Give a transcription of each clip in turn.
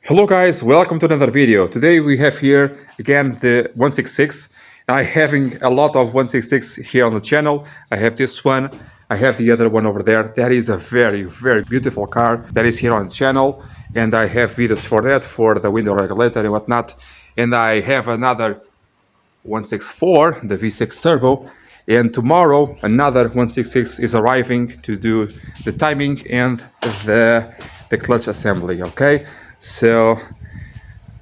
Hello guys, welcome to another video. Today we have here again the 166. I'm having a lot of 166 here on the channel. I have this one, I have the other one over there. That is a very beautiful car that is here on the channel, and I have videos for that, for the window regulator and whatnot. And I have another 164, the V6 Turbo, and tomorrow another 166 is arriving to do the timing and the clutch assembly. Okay, so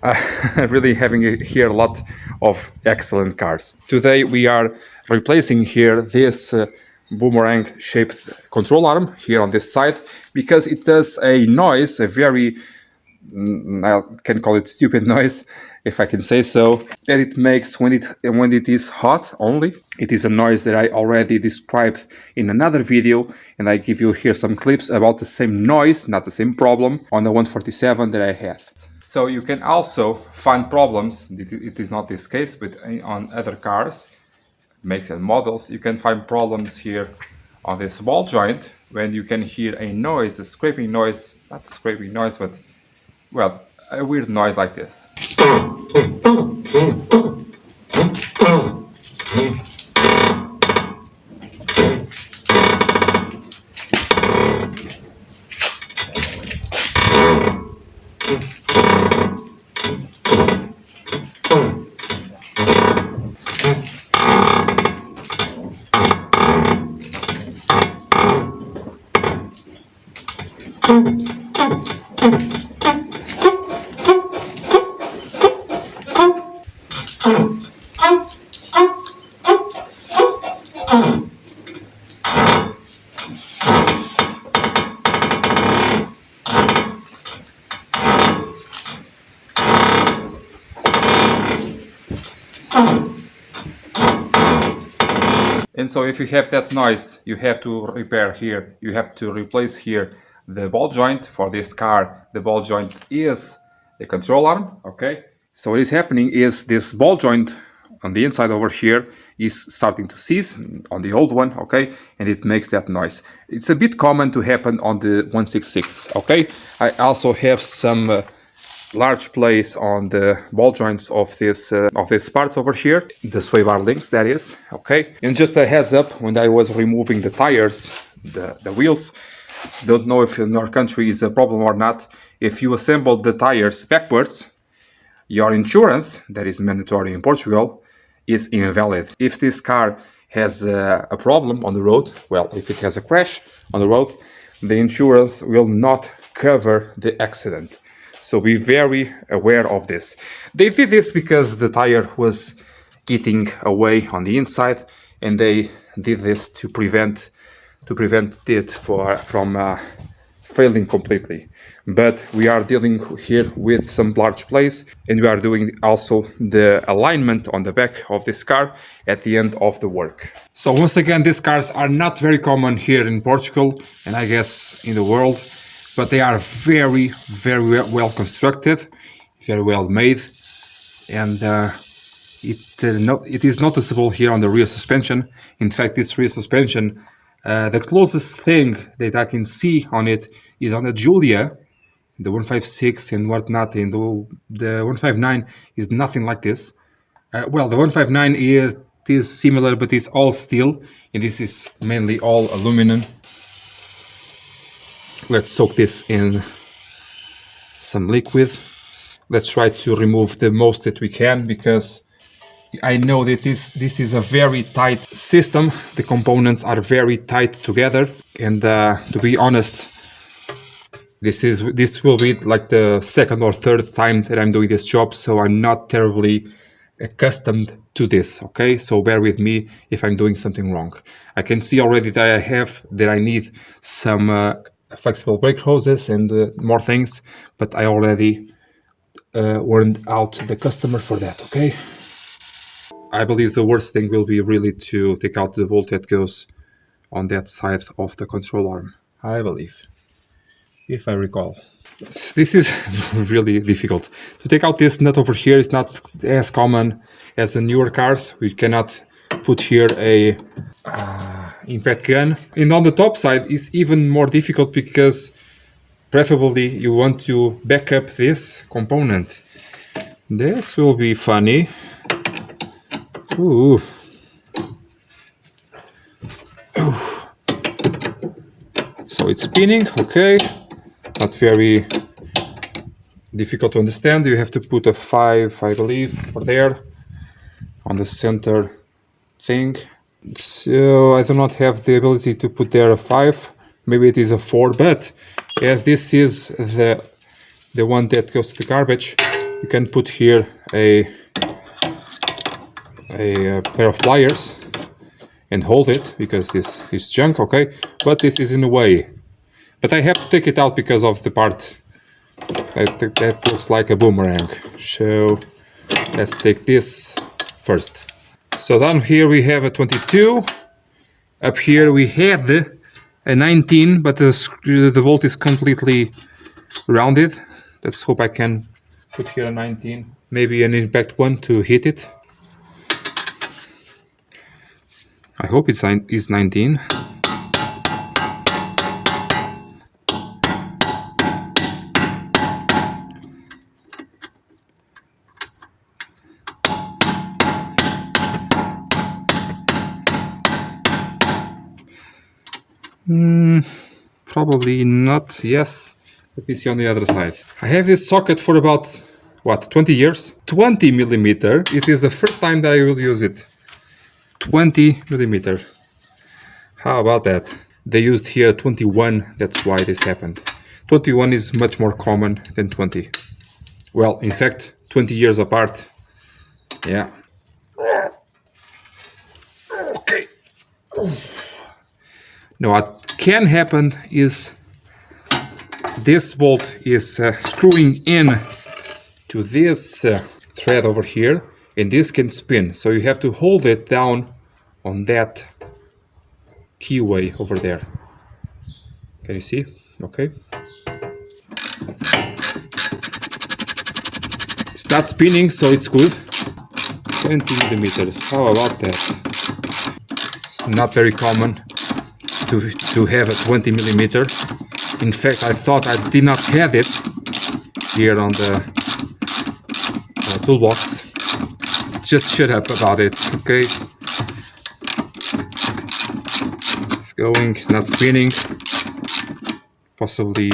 I'm really having here a lot of excellent cars. Today we are replacing here this boomerang shaped control arm here on this side, because it does a noise, a very I can call it stupid noise, if I can say so, that it makes when it is hot only. It is a noise that I already described in another video, and I give you here some clips about the same noise, not the same problem, on the 147 that I had. So you can also find problems, it is not this case, but on other cars, makes and models, you can find problems here on this ball joint when you can hear a noise, a scraping noise, not a scraping noise, but well, a weird noise like this. And so if you have that noise, you have to repair here, you have to replace here the ball joint. For this car, the ball joint is the control arm, okay? So what is happening is this ball joint on the inside over here is starting to seize on the old one, okay? And it makes that noise. It's a bit common to happen on the 166, okay? I also have some large place on the ball joints of these parts over here, the sway bar links, that is, okay? And just a heads up, when I was removing the tires, the wheels, don't know if in our country is a problem or not, if you assemble the tires backwards, your insurance, that is mandatory in Portugal, is invalid. If this car has a problem on the road, well, if it has a crash on the road, the insurance will not cover the accident. So be very aware of this. They did this because the tire was eating away on the inside, and they did this to prevent it from failing completely. But we are dealing here with some large place, and we are doing also the alignment on the back of this car at the end of the work. So once again, these cars are not very common here in Portugal, and I guess in the world, but they are very well constructed, very well made, and it is noticeable here on the rear suspension. In fact, this rear suspension, the closest thing that I can see on it is on the Giulia, the 156 and whatnot, and the 159 is nothing like this. Well, the 159 is similar, but it's all steel, and this is mainly all aluminum. Let's soak this in some liquid. Let's try to remove the most that we can, because I know that this is a very tight system. The components are very tight together, and to be honest, this will be like the second or third time that I'm doing this job, so I'm not terribly accustomed to this, okay? So bear with me if I'm doing something wrong. I can see already that I need some flexible brake hoses and more things, but I already warned out the customer for that, okay? I believe the worst thing will be really to take out the bolt that goes on that side of the control arm, I believe, if I recall. This is really difficult. To take out this nut over here is not as common as the newer cars. We cannot put here a impact gun. And on the top side is even more difficult, because preferably you want to back up this component. This will be funny. Ooh. So it's spinning, okay. Not very difficult to understand. You have to put a 5, I believe, over there on the center thing. So I do not have the ability to put there a 5. Maybe it is a 4, but as this is the one that goes to the garbage, you can put here a pair of pliers and hold it, because this is junk, okay? But this is in a way. But I have to take it out because of the part that looks like a boomerang. So let's take this first. So down here we have a 22. Up here we have a 19, but the volt is completely rounded. Let's hope I can put here a 19. Maybe an impact one to hit it. I hope it's 19. Probably not. Yes. Let me see on the other side. I have this socket for about, what, 20 years? 20 millimeter. It is the first time that I will use it. 20 millimeter. How about that? They used here 21. That's why this happened. 21 is much more common than 20. Well, in fact, 20 years apart. Yeah. Okay. Now, what can happen is this bolt is screwing in to this thread over here, and this can spin. So you have to hold it down on that keyway over there. Can you see? Okay. It's not spinning, so it's good. 20 millimeters. How about that? It's not very common to have a 20 millimeter. In fact, I thought I did not have it here on the toolbox. Just shut up about it, okay? It's going, it's not spinning. Possibly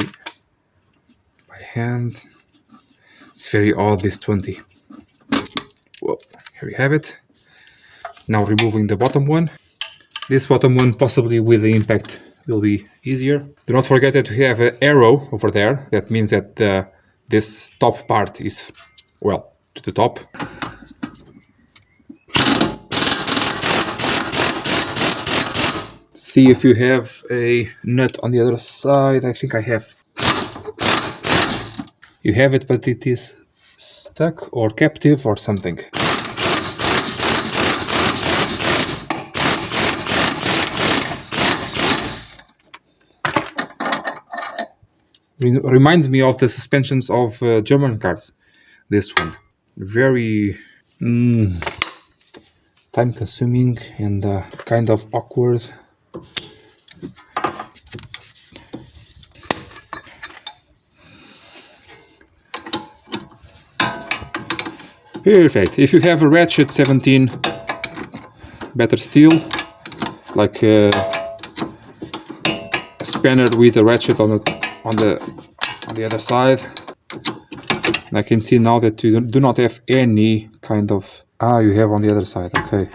by hand. It's very odd, this 20. Well, here we have it. Now removing the bottom one. This bottom one, possibly with the impact, will be easier. Do not forget that we have an arrow over there. That means that this top part is, well, to the top. See if you have a nut on the other side. I think I have. You have it, but it is stuck or captive or something. Reminds me of the suspensions of German cars. This one. Very time consuming and kind of awkward. Perfect. If you have a ratchet 17, better still, like a spanner with a ratchet on the other side. I can see now that you do not have any kind of... you have on the other side, okay.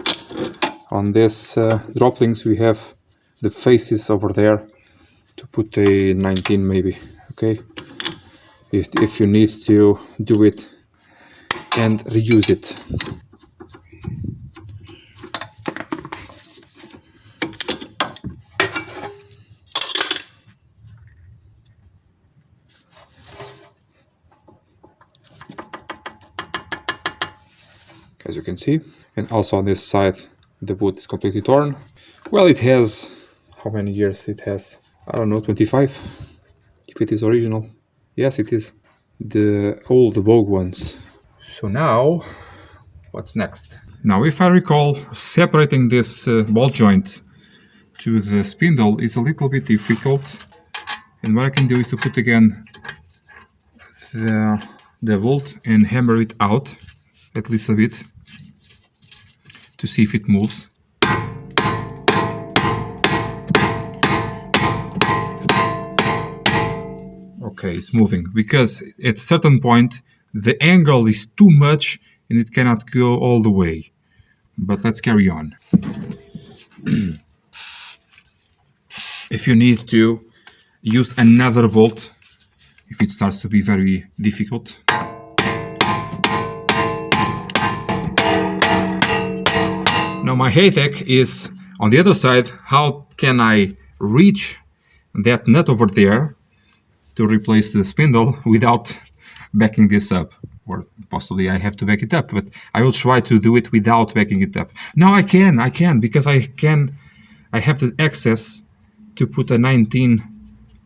On this droplings we have the faces over there to put a 19 maybe, okay. If you need to do it and reuse it. As you can see, and also on this side the wood is completely torn. Well, it has, how many years it has? I don't know, 25, if it is original. Yes, it is. The old Vogue ones. So now, what's next? Now, if I recall, separating this ball joint to the spindle is a little bit difficult, And what I can do is to put again the bolt and hammer it out at least a bit to see if it moves. Okay, it's moving because at a certain point the angle is too much and it cannot go all the way. But let's carry on. If you need to use another bolt, if it starts to be very difficult. Now my headache is on the other side, how can I reach that nut over there to replace the spindle without backing this up? Or possibly I have to back it up, but I will try to do it without backing it up. Now I can, because I have the access to put a 19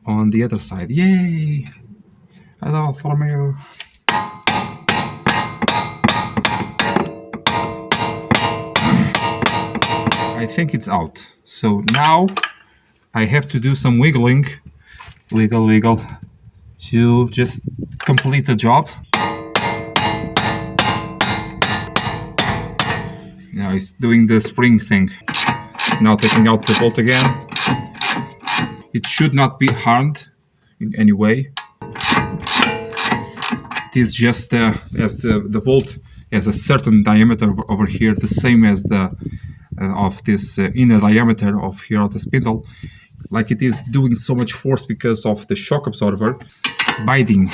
on the other side. Yay! Hello, Alfa Romeo. I think it's out. So now I have to do some wiggling, wiggle, to just complete the job. Now it's doing the spring thing. Now taking out the bolt again. It should not be harmed in any way. It is just as the bolt has a certain diameter over here, the same as the of this inner diameter of here of the spindle. Like it is doing so much force because of the shock absorber. It's biting.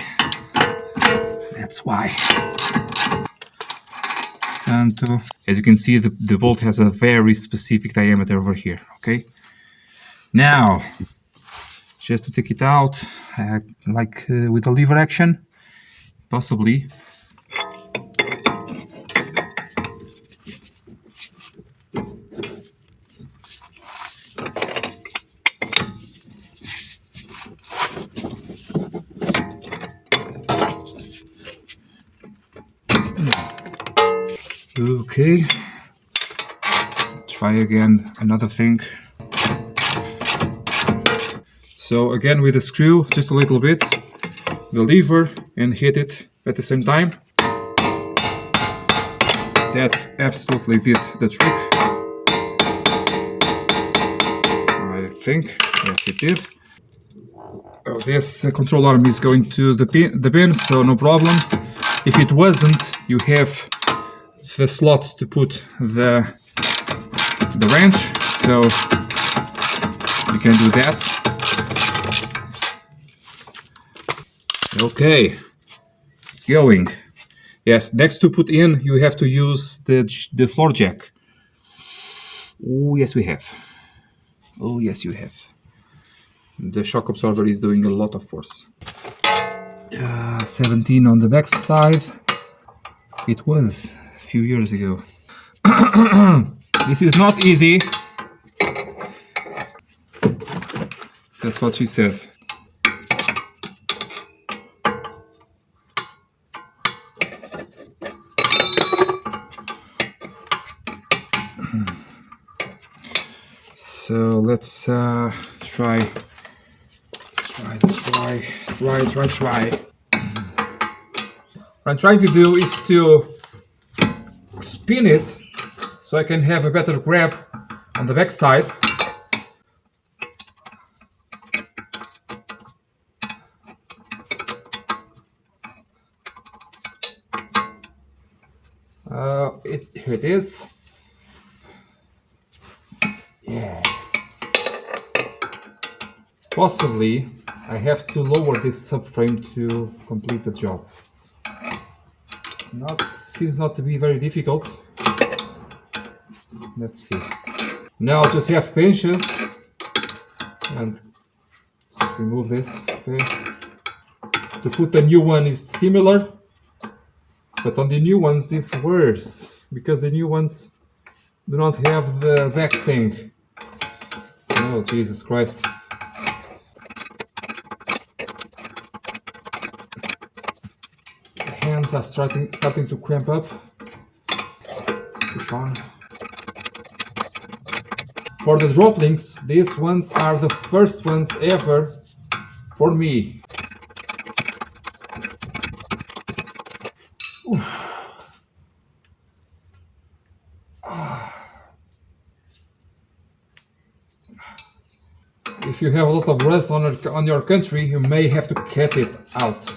That's why. And as you can see, the bolt has a very specific diameter over here. Okay. Now, just to take it out, with a lever action, possibly. Okay, try again another thing. So again with the screw, just a little bit, the lever, and hit it at the same time. That absolutely did the trick. I think, yes it did. Oh, this control arm is going to the bin, so no problem. If it wasn't, you have the slots to put the wrench, so you can do that. Okay, it's going. Yes, next to put in, you have to use the floor jack. Oh yes, we have. Oh yes, you have. The shock absorber is doing a lot of force. 17 on the back side. It was few years ago. This is not easy. That's what she said. So let's try. What I'm trying to do is to spin it so I can have a better grab on the back side. Here it is. Yeah. Possibly I have to lower this subframe to complete the job. Seems not to be very difficult. Let's see. Now just have pinches and just remove this. Okay. To put the new one is similar, but on the new ones it's worse because the new ones do not have the back thing. Oh Jesus Christ. Hands are starting to cramp up. Let's push on. For the drop links, these ones are the first ones ever for me. If you have a lot of rust on your country, you may have to cut it out.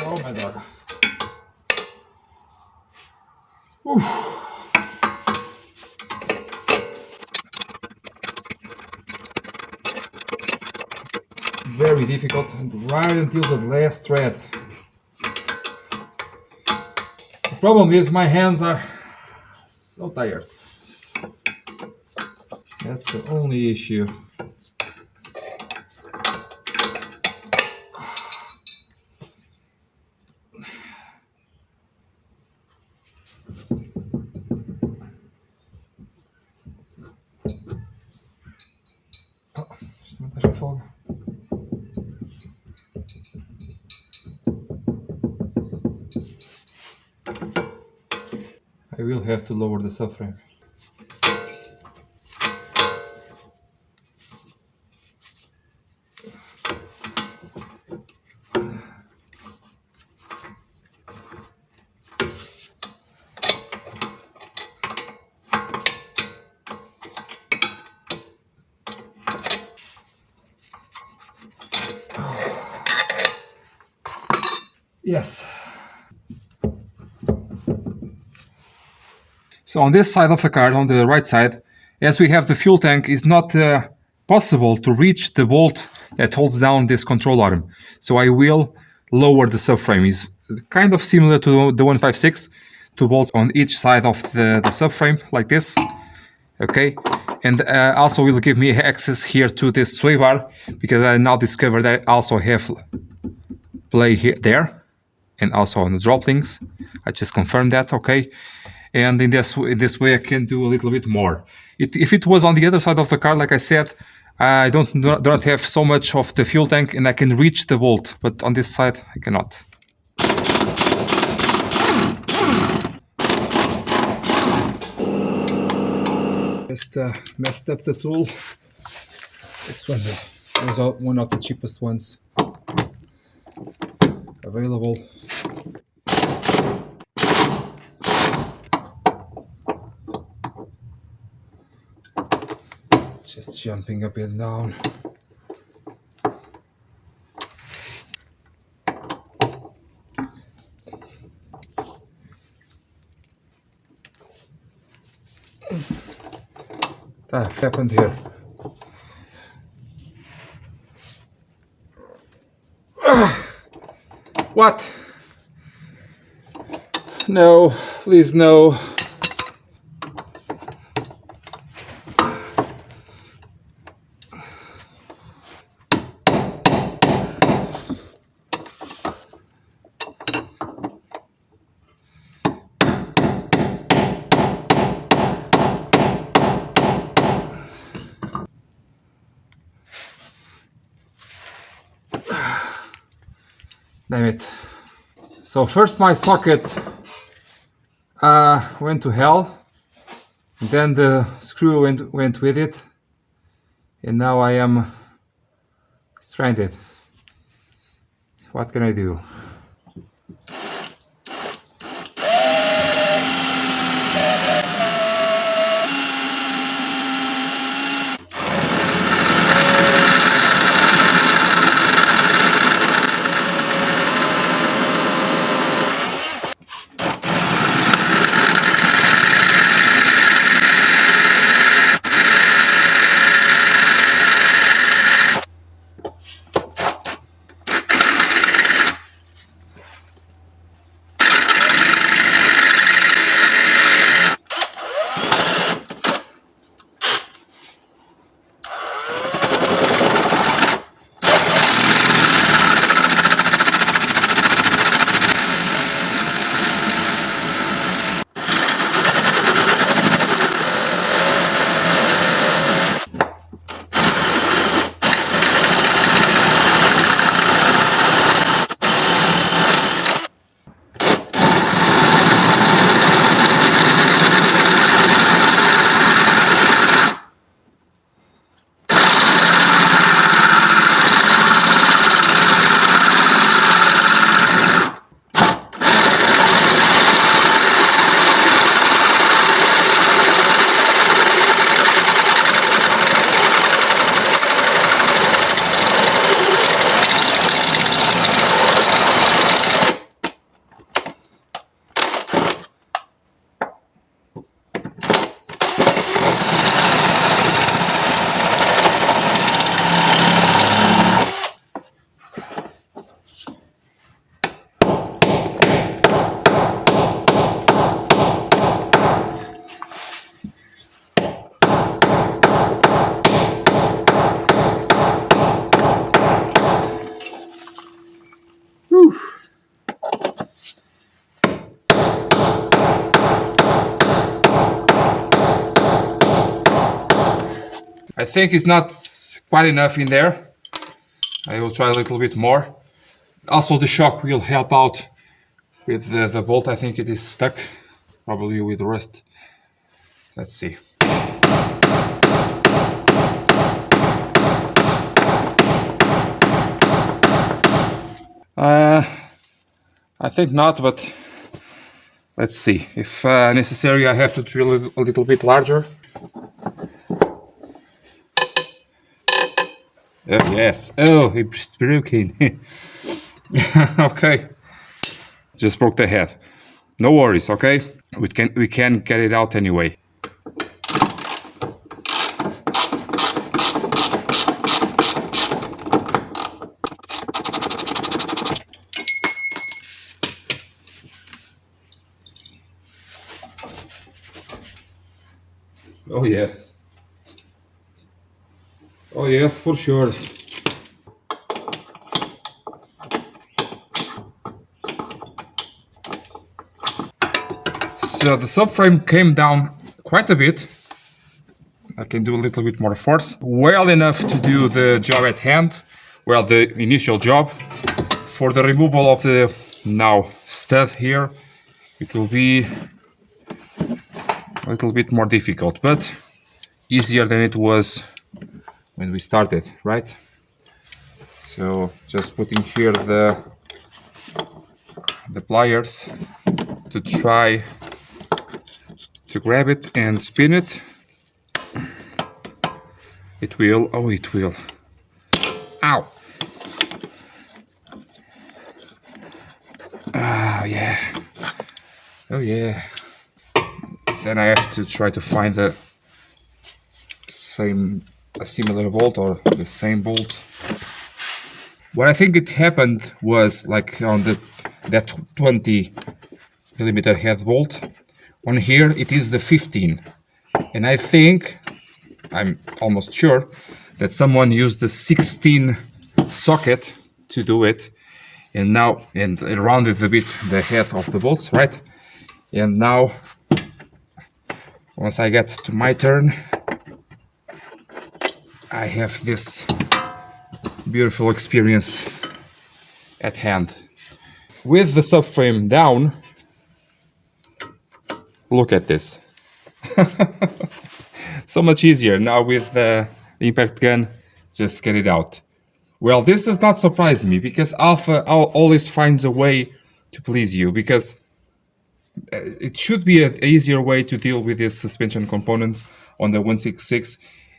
Oh my god. Oof. Very difficult, right until the last thread. The problem is my hands are so tired. That's the only issue. I will have to lower the subframe. Yes. So on this side of the car, on the right side, as we have the fuel tank, it's not possible to reach the bolt that holds down this control arm. So I will lower the subframe. It's kind of similar to the 156, two bolts on each side of the subframe, like this. Okay, and also will give me access here to this sway bar, because I now discovered that I also have play here, there, and also on the drop links. I just confirmed that, okay. And in this way I can do a little bit more. If it was on the other side of the car, like I said, I don't have so much of the fuel tank and I can reach the bolt, but on this side I cannot. Just messed up the tool. This one was one of the cheapest ones available. Just jumping up and down. What happened here? What? No, please no. Damn it. So first my socket went to hell, then the screw went with it, and now I am stranded. What can I do? Whew. I think it's not quite enough in there. I will try a little bit more. Also, the shock will help out with the bolt. I think it is stuck, probably with rust. Let's see. I think not, but let's see. If necessary, I have to drill it a little bit larger. Oh, yes. Oh, it's broken. Okay. Just broke the head. No worries, okay? We can get it out anyway. Oh yes. Oh yes, for sure. So the subframe came down quite a bit. I can do a little bit more force. Well enough to do the job at hand. Well, the initial job. For the removal of the now stud here, it will be a little bit more difficult, but easier than it was when we started, right? So just putting here the pliers to try to grab it and spin it. It will, oh it will. Ow! Ah, yeah. Oh yeah. Then I have to try to find a similar bolt or the same bolt. What I think it happened was like on that 20mm head bolt. On here it is the 15, and I think, I'm almost sure, that someone used the 16 socket to do it, and now and rounded a bit the head of the bolts, right? And now, once I get to my turn, I have this beautiful experience at hand. With the subframe down, look at this. So much easier now with the impact gun, just get it out. Well, this does not surprise me, because Alfa always finds a way to please you, because it should be an easier way to deal with these suspension components on the 166,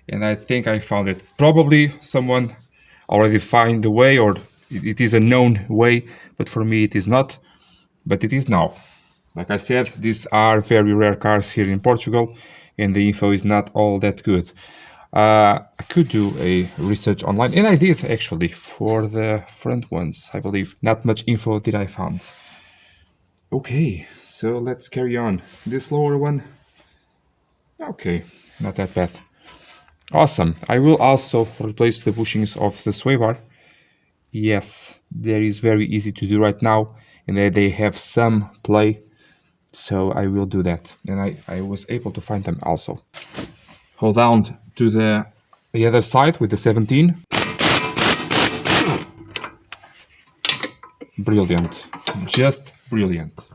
and I think I found it. Probably someone already found the way, or it is a known way, but for me it is not, but it is now. Like I said, these are very rare cars here in Portugal, and the info is not all that good. I could do a research online, and I did actually for the front ones, I believe. Not much info did I found. Okay, so let's carry on. This lower one, okay, not that bad. Awesome. I will also replace the bushings of the sway bar. Yes, that is very easy to do right now, and they have some play, so I will do that. And I was able to find them also. Hold down to the other side with the 17. Brilliant. Just brilliant.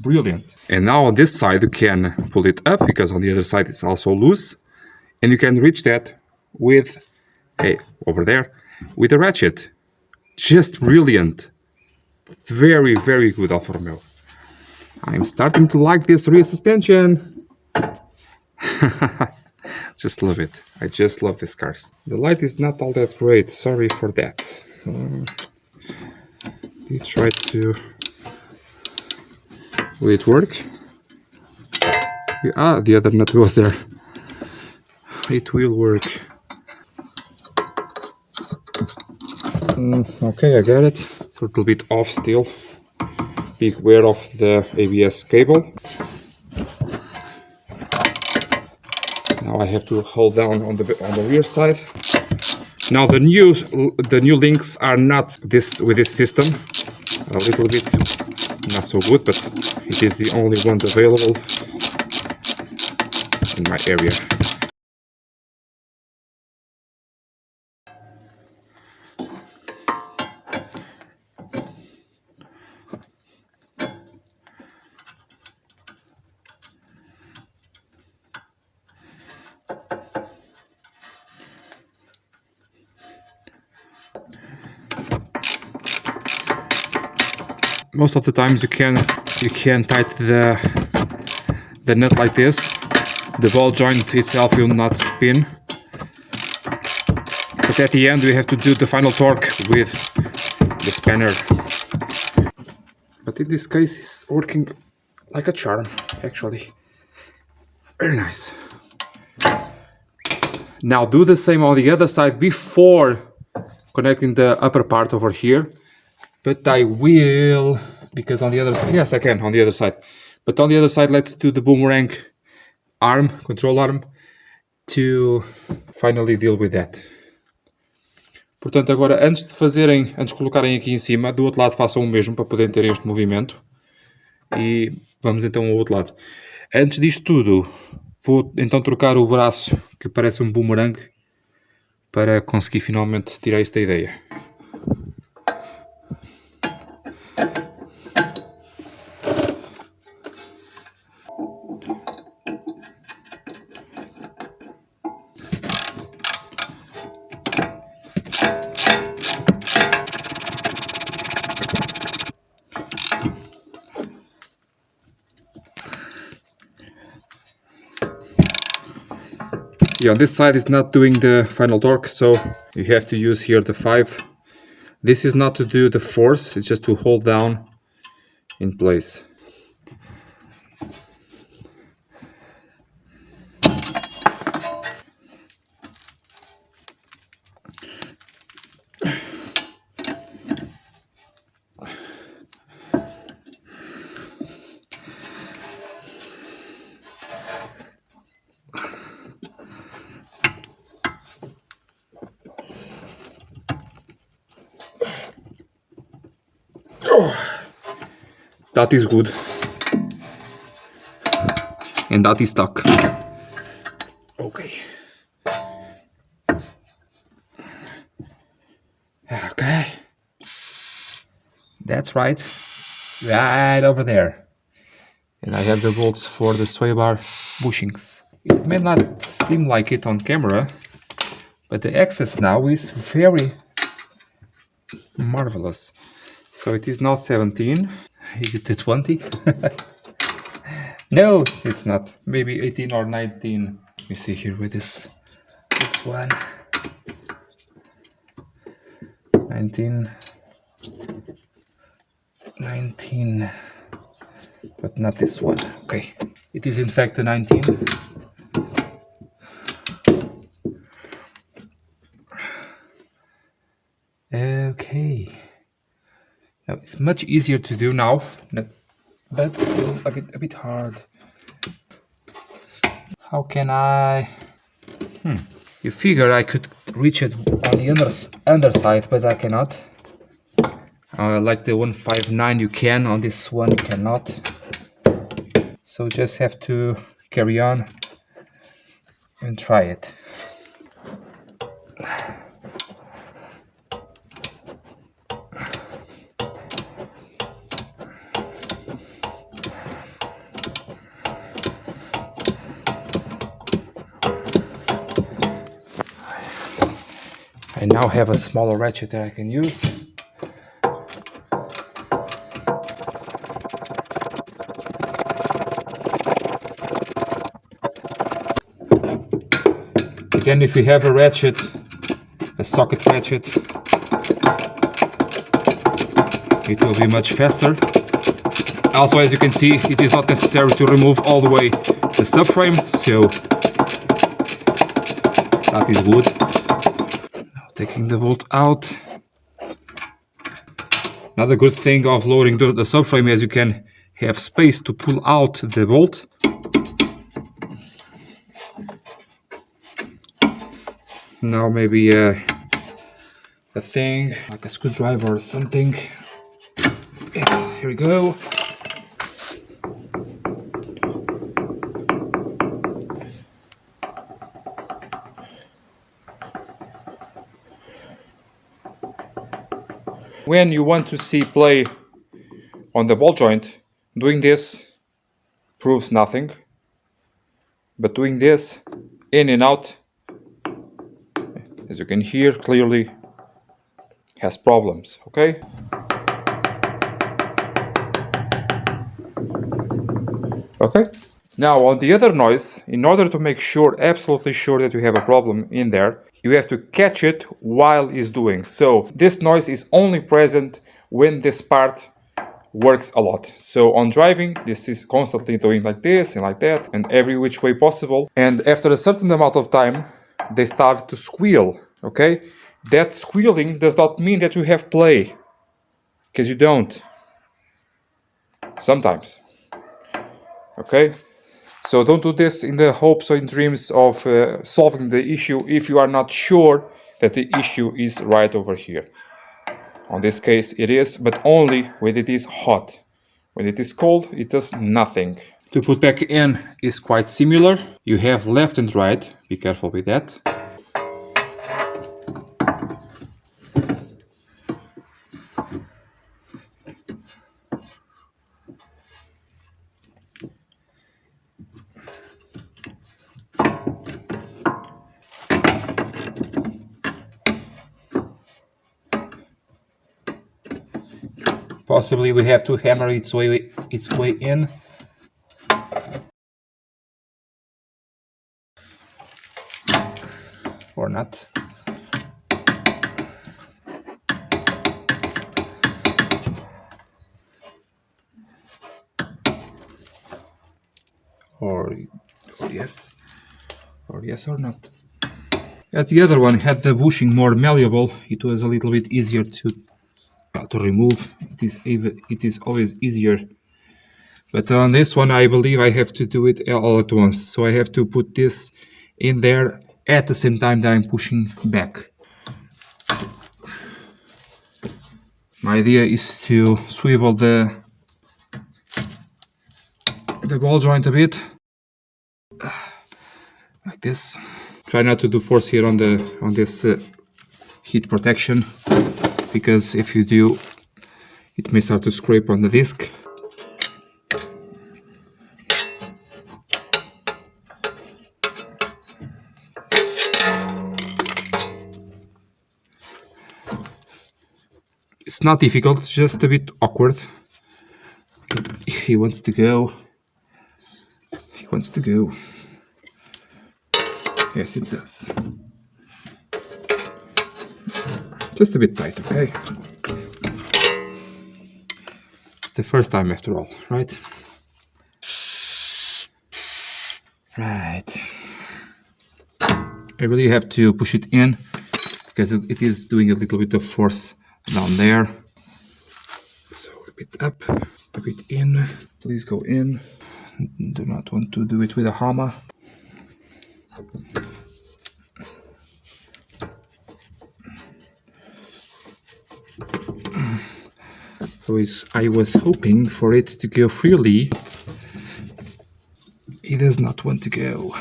Brilliant. And now on this side you can pull it up, because on the other side it's also loose, and you can reach that with over there with a ratchet. Just brilliant. Very, very good Alfa Romeo. I'm starting to like this rear suspension. Just love it. I just love these cars. The light is not all that great, sorry for that. Did try to... Will it work? Ah, the other nut was there. It will work. Okay, I got it. It's a little bit off still. Be aware of the ABS cable. Now I have to hold down on the rear side. Now the new links are not this with this system. A little bit not so good, but it is the only ones available in my area. Most of the times you can tighten the nut like this. The ball joint itself will not spin, but at the end we have to do the final torque with the spanner. But in this case it's working like a charm, actually. Very nice. Now do the same on the other side before connecting the upper part over here. But I will, because on the other side, yes I can, on the other side. But on the other side, let's do the boomerang arm, control arm, to finally deal with that. Portanto, agora antes de colocarem aqui em cima, do outro lado façam o mesmo para poderem ter este movimento. E vamos então ao outro lado. Antes disto tudo, vou então trocar o braço, que parece um boomerang, para conseguir finalmente tirar isso da ideia. Yeah, on this side is not doing the final torque, so you have to use here the 5. This is not to do the force, it's just to hold down in place. That is good. And that is stuck. Okay. Okay. That's right. Right over there. And I have the bolts for the sway bar bushings. It may not seem like it on camera, but the access now is very marvelous. So it is now 17. Is it the 20? No, it's not. Maybe 18 or 19. Let me see here with this one. 19. But not this one. Okay. It is in fact a 19. Okay. Now it's much easier to do now, but still a bit hard. How can I? You figure I could reach it on the underside, but I cannot. Like the 159 you can, on this one you cannot. So just have to carry on and try it. I now have a smaller ratchet that I can use. Again, if you have a ratchet, a socket ratchet, it will be much faster. Also, as you can see, it is not necessary to remove all the way the subframe, so that is good. Taking the bolt out. Another good thing of loading the subframe is you can have space to pull out the bolt. Now maybe a thing, like a screwdriver or something. Yeah, here we go. When you want to see play on the ball joint, doing this proves nothing, but doing this in and out, as you can hear clearly, has problems, okay? Okay. Now on the other noise, in order to make sure, absolutely sure that you have a problem in there, you have to catch it while it's doing. So this noise is only present when this part works a lot. So on driving, this is constantly doing like this and like that and every which way possible. And after a certain amount of time, they start to squeal, okay? That squealing does not mean that you have play, because you don't. Sometimes. Okay? So don't do this in the hopes or in dreams of solving the issue if you are not sure that the issue is right over here. On this case it is, but only when it is hot. When it is cold, it does nothing. To put back in is quite similar. You have left and right, be careful with that. Possibly we have to hammer its way in. Or not. Or yes. Or yes or not. As the other one had the bushing more malleable, it was a little bit easier to remove. It is always easier. But on this one, I believe I have to do it all at once. So I have to put this in there at the same time that I'm pushing back. My idea is to swivel the ball joint a bit, like this. Try not to do force here on this heat protection, because if you do, it may start to scrape on the disc. It's not difficult, it's just a bit awkward. He wants to go. He wants to go. Yes, it does. Just a bit tight, okay? It's the first time after all, right? Right. I really have to push it in because it is doing a little bit of force down there. So a bit up, a bit in. Please go in. Do not want to do it with a hammer. I was hoping for it to go freely. It does not want to go.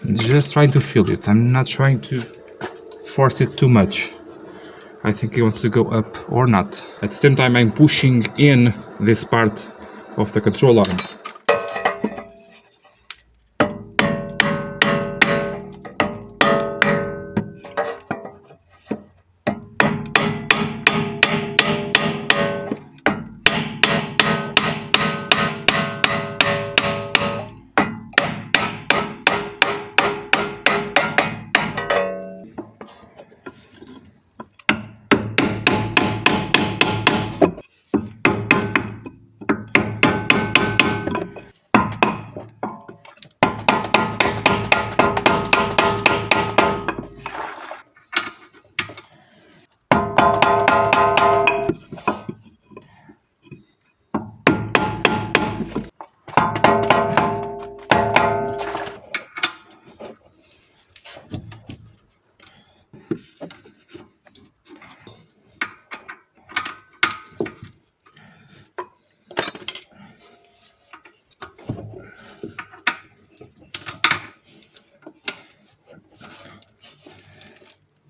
I'm just trying to feel it. I'm not trying to force it too much. I think it wants to go up or not. At the same time, I'm pushing in this part of the control arm.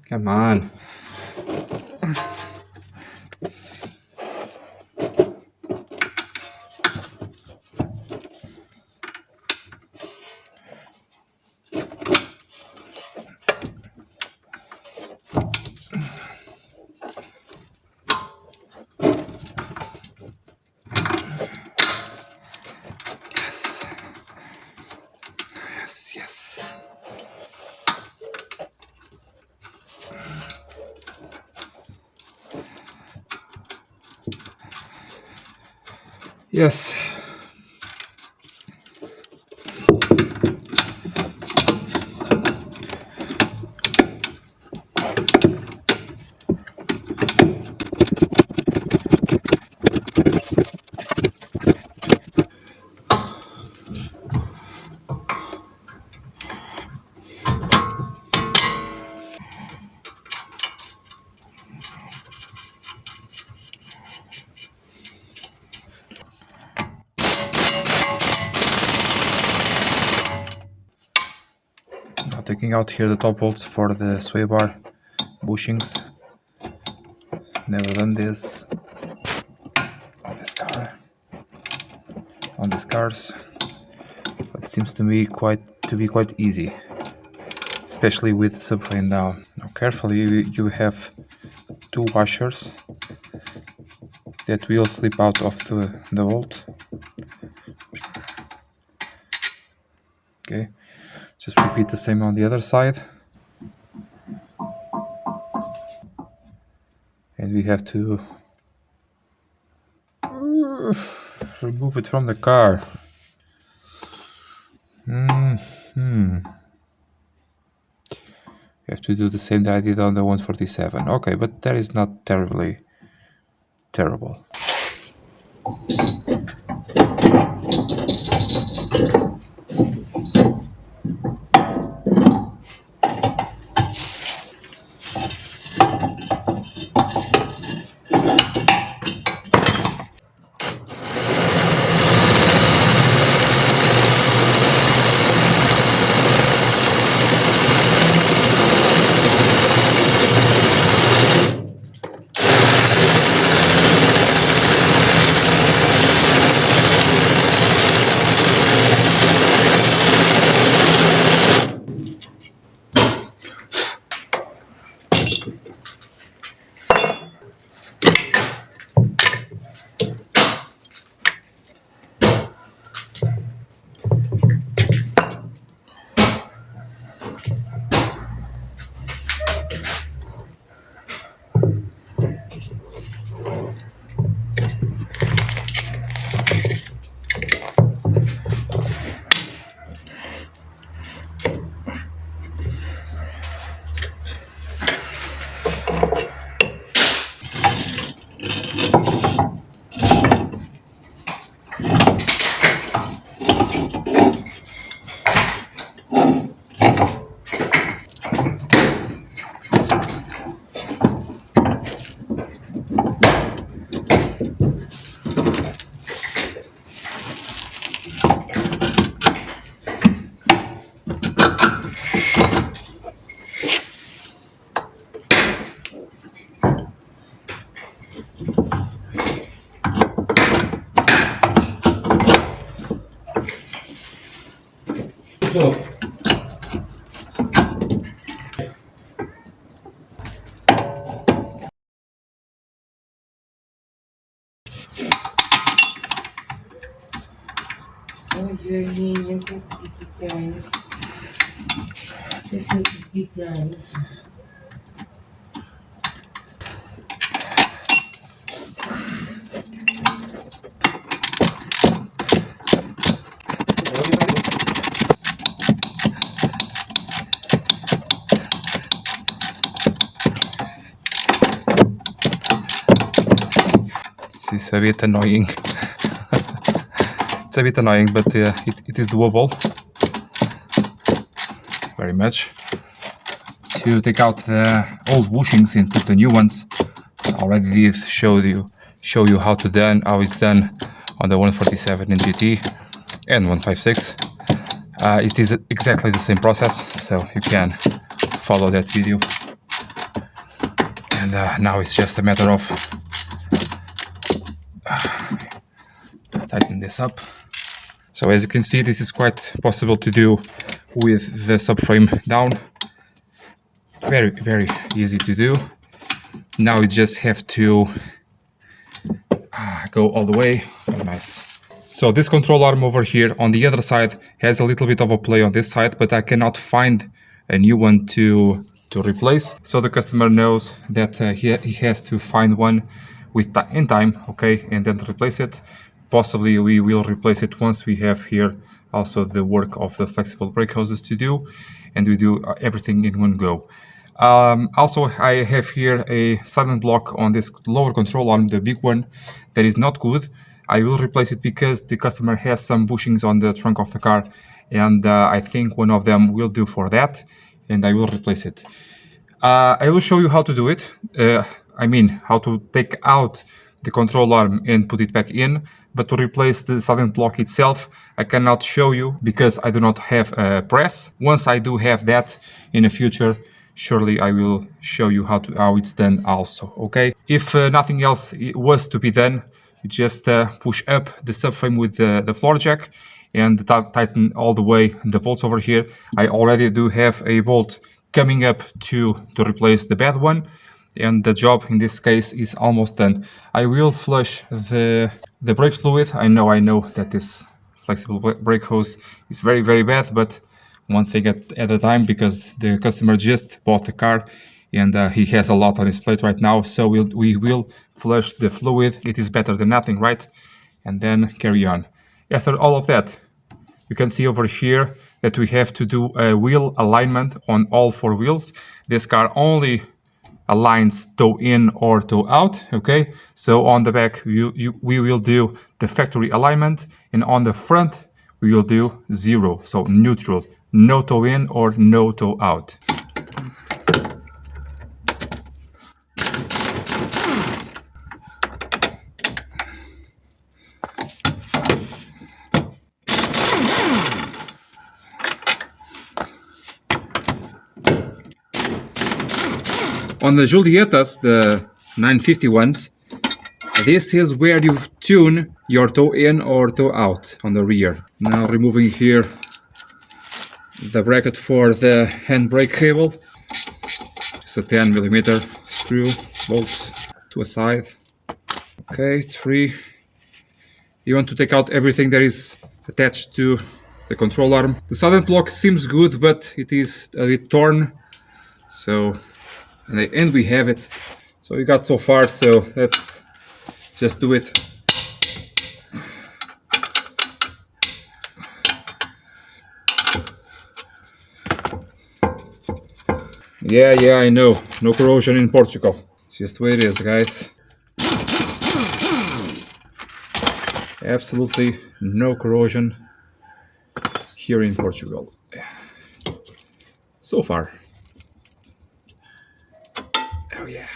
Come on. Yes. Yes, yes. Yes. Now taking out here the top bolts for the sway bar bushings. Never done this on this car, on these cars, but seems to me to be quite easy, especially with subframe down. Now carefully you have two washers that will slip out of the bolt. Okay, just repeat the same on the other side. And we have to remove it from the car. We have to do the same that I did on the 147. Okay, but that is not terribly terrible. So, Oi, que digitais. Digitais. this is a bit annoying. It's a bit annoying, but it is doable. Very much. To take out the old bushings and put the new ones, I already did show you how it's done on the 147 in GT and 156. It is exactly the same process, so you can follow that video. And now it's just a matter of tighten this up. So as you can see, this is quite possible to do with the subframe down. Very, very easy to do. Now you just have to go all the way. Very nice. So this control arm over here on the other side has a little bit of a play on this side, but I cannot find a new one to replace. So the customer knows that he has to find one in time, okay, and then replace it. Possibly we will replace it once we have here also the work of the flexible brake hoses to do, and we do everything in one go. Also, I have here a silent block on this lower control arm, the big one, that is not good. I will replace it because the customer has some bushings on the trunk of the car, and I think one of them will do for that, and I will replace it. I will show you how to do it. I mean, how to take out the control arm and put it back in, but to replace the silent block itself, I cannot show you because I do not have a press. Once I do have that in the future, surely I will show you how it's done also, okay? If nothing else was to be done, you just push up the subframe with the floor jack and tighten all the way the bolts over here. I already do have a bolt coming up to replace the bad one, and the job in this case is almost done. I will flush the brake fluid. I know that this flexible brake hose is very, very bad, but one thing at a time, because the customer just bought the car and he has a lot on his plate right now. So we will flush the fluid. It is better than nothing, right? And then carry on. After all of that, you can see over here that we have to do a wheel alignment on all four wheels. This car only aligns toe in or toe out, okay? So on the back, we will do the factory alignment, and on the front, we will do 0, so neutral, no toe in or no toe out. On the Julietas, the 951s, this is where you tune your toe in or toe out on the rear. Now removing here the bracket for the handbrake cable. Just a 10mm screw, bolt to a side. Okay, 3. You want to take out everything that is attached to the control arm. The silent block seems good, but it is a bit torn. So, and we have it. So we got so far, so let's just do it. Yeah, I know. No corrosion in Portugal. It's just the way it is, guys. Absolutely no corrosion here in Portugal. So far. Oh yeah.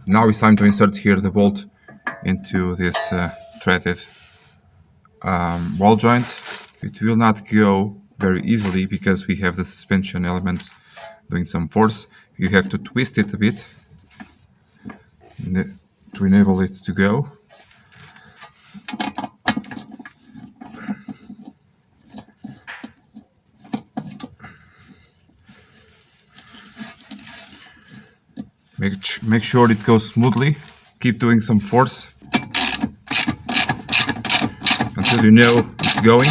Now it's time to insert here the bolt into this threaded wall joint. It will not go very easily because we have the suspension elements doing some force. You have to twist it a bit to enable it to go. Make sure it goes smoothly. Keep doing some force until you know it's going.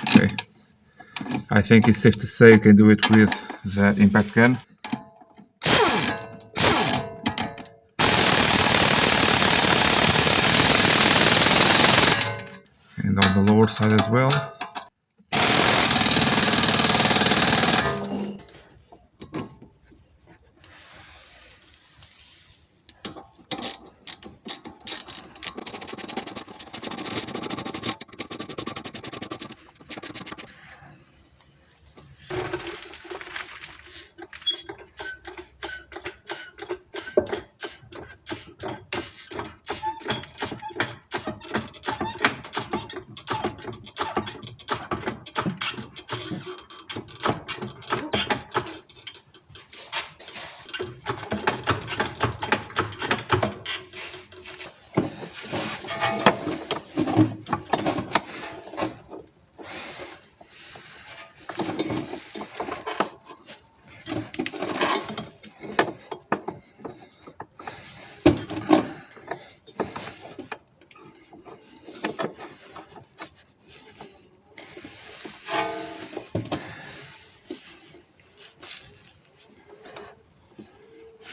Okay. I think it's safe to say you can do it with the impact gun. And on the lower side as well.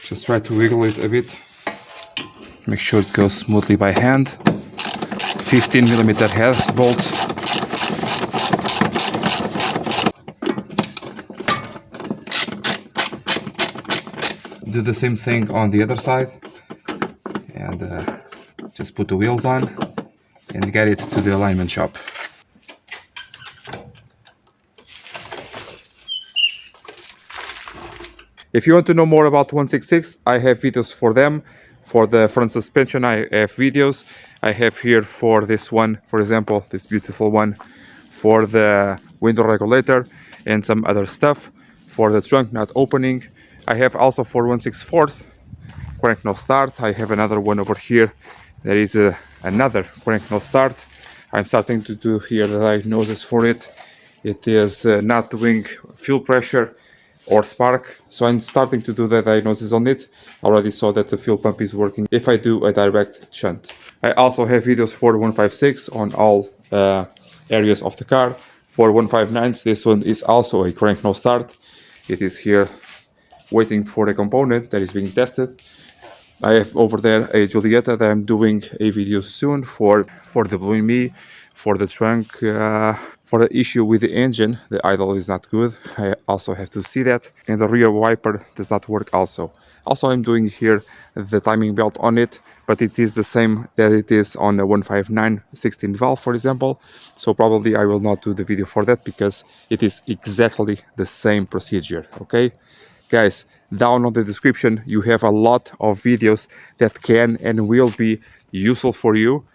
Just try to wiggle it a bit. Make sure it goes smoothly by hand. 15mm head bolt. Do the same thing on the other side. And just put the wheels on and get it to the alignment shop. If you want to know more about 166, I have videos for them. For the front suspension, I have videos. I have here for this one, for example, this beautiful one, for the window regulator and some other stuff. For the trunk not opening, I have also for 164s, crank no start. I have another one over here. There is another crank no start. I'm starting to do here the diagnosis for it. It is not doing fuel pressure or spark, so I'm starting to do the diagnosis on it. Already saw that the fuel pump is working if I do a direct shunt. I also have videos for 156 on all areas of the car. For 159s, this one is also a crank no start. It is here waiting for the component that is being tested. I have over there a Giulietta that I'm doing a video soon for the Blue in Me, for the trunk, for the issue with the engine. The idle is not good. I also have to see that. And the rear wiper does not work also. Also, I'm doing here the timing belt on it, but it is the same that it is on a 159 16 valve, for example. So probably I will not do the video for that because it is exactly the same procedure, okay? Guys, down on the description you have a lot of videos that can and will be useful for you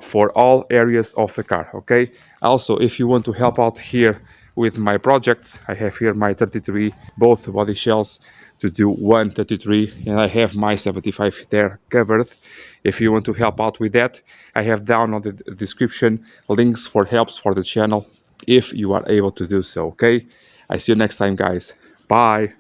for all areas of the car, okay? Also, if you want to help out here with my projects, I have here my 33 both body shells to do 133, and I have my 75 there covered. If you want to help out with that, I have down on the description links for helps for the channel if you are able to do so, okay? I see you next time, guys. Bye.